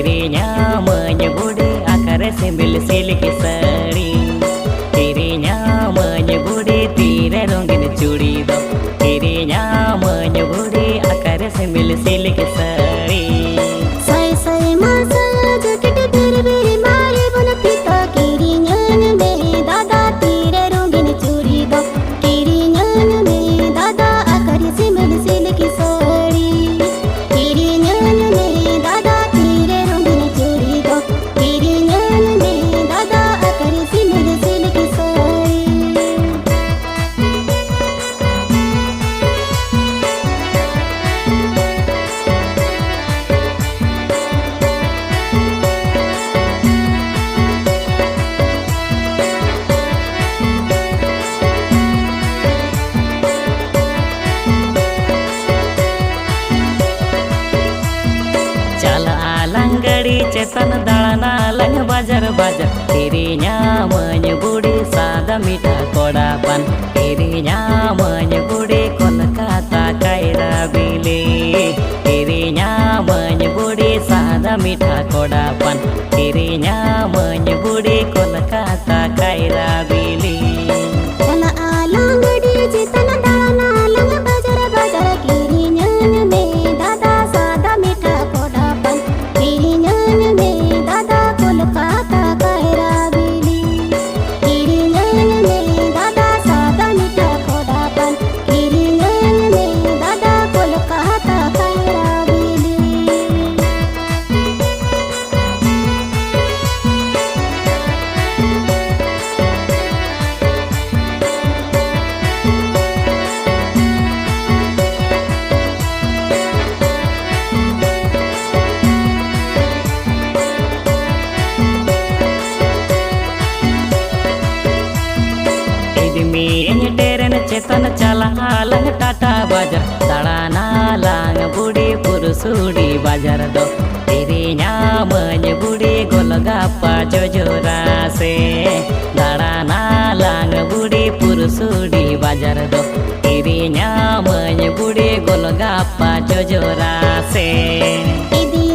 Kirinya menyebudi akar sembil silik sari. Kirinya menyebudi tire rongin curi do. Kirinya menyebudi akar sembil silik sari. Sai sai masa jaket biri biri mari bun pita. Kirinya me dada tire rongin curi do. Kirinya me dada akar sembil silik sari. Kirinya me dada tire rongin curi do. Kirinya me dada akar sembil silik sari. Langgadi cetan dalana lang bajar bajar. Kirinya menyebudi sada mita kodapan. Kirinya menyebudi Kolkata kaira bili. Kirinya menyebudi sada mita kodapan. Kirinya menyebudi Kolkata kaira bili. Chala langgadi cetan dalana lang bajar bajar. Kirinya me dada sada mita kodapan. Kirinya me dada Kolkata kaira bili. Kirinya me dada sada mita kodapan. Kirinya me dada Kolkata kaira bili. Ini teren cetan cala lang tata bajar. Dalana lang budi purusudi bajar do. Kirinya menyebudi Golgappa jojorase. Dalana lang budi purusudi bajar do. Kirinya menyebudi Golgappa jojorase. Idi